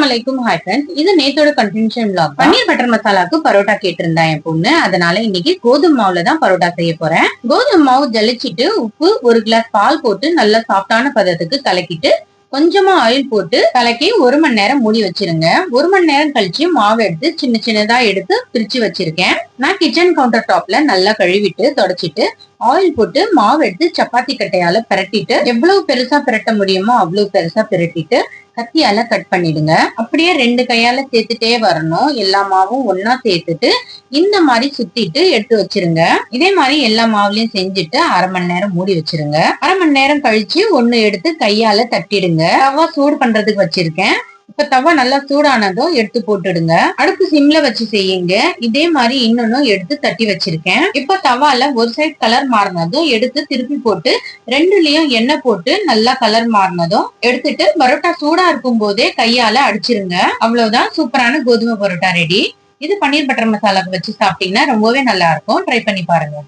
அலைக்கும் hi friends. இது நேத்தோட continuation vlog. பன்னீர் butter மசாலாக்கு parotta கேட்டிருந்தா என் பொண்ணு. அதனால இன்னைக்கு கோதுமை மாவுல தான் பரோட்டா செய்ய போறேன். கோதுமை மாவு ஜலிச்சிட்டு உப்பு 1 கிளாஸ் பால் போட்டு நல்லா சாஃப்டான பதத்துக்கு கலக்கிட்டு கொஞ்சமா ஆயில் போட்டு கலக்கி 1 மணி நேரம் மூடி வச்சிருங்க. 1 மணி நேரம் கழிச்சு மாவு எடுத்து சின்ன சின்னதா எடுத்து பிரிச்சு வச்சிருக்கேன். நான் கிச்சன் கவுண்டர் டாப்ல நல்லா கழுவிட்டு தொடச்சிட்டு ஆயில் போட்டு மாவு எடுத்து சப்பாத்தி கட்டையால பிரட்டிட்டு எவ்வளவு பெருசா பிரட்ட முடியுமோ அவ்வளவு பெருசா பிரட்டிட்டு கத்தியால கட் பண்ணிடுங்க. அப்படியே 2 கையால சேர்த்துட்டே வரணும். எல்லா மாவும் ஒன்னா சேர்த்துட்டு இந்த மாதிரி சுத்திட்டு எடுத்து வச்சிருங்க. இதே மாதிரி எல்லா மாவுலயும் செஞ்சுட்டு 1/2 மணி நேரம் மூடி வச்சிருங்க. 1/2 மணி நேரம் கழிச்சு ஒண்ணு எடுத்து கையால தட்டிடுங்க. தவா சூடு பண்றதுக்கு வச்சிருக்கேன். இப்ப தவா நல்லா சூடானதும் எடுத்து போட்டுடுங்க. அடுப்பு சிம்ல வச்சு செய்யுங்க. இதே மாதிரி இன்னொன்னும் எடுத்து தட்டி வச்சிருக்கேன். இப்ப தவால ஒரு சைட் கலர் மாறினதும் எடுத்து திருப்பி போட்டு 2லயும் எண்ணெய் போட்டு நல்லா கலர் மாறினதும் எடுத்துட்டு பரோட்டா சூடா இருக்கும் போதே கையால அடிச்சிருங்க. அவ்வளவுதான், சூப்பரான கோதுமை பரோட்டா ரெடி. இது பன்னீர் பட்டர் மசாலாக்கு வச்சு சாப்பிட்டீங்கன்னா ரொம்பவே நல்லா இருக்கும். ட்ரை பண்ணி பாருங்க.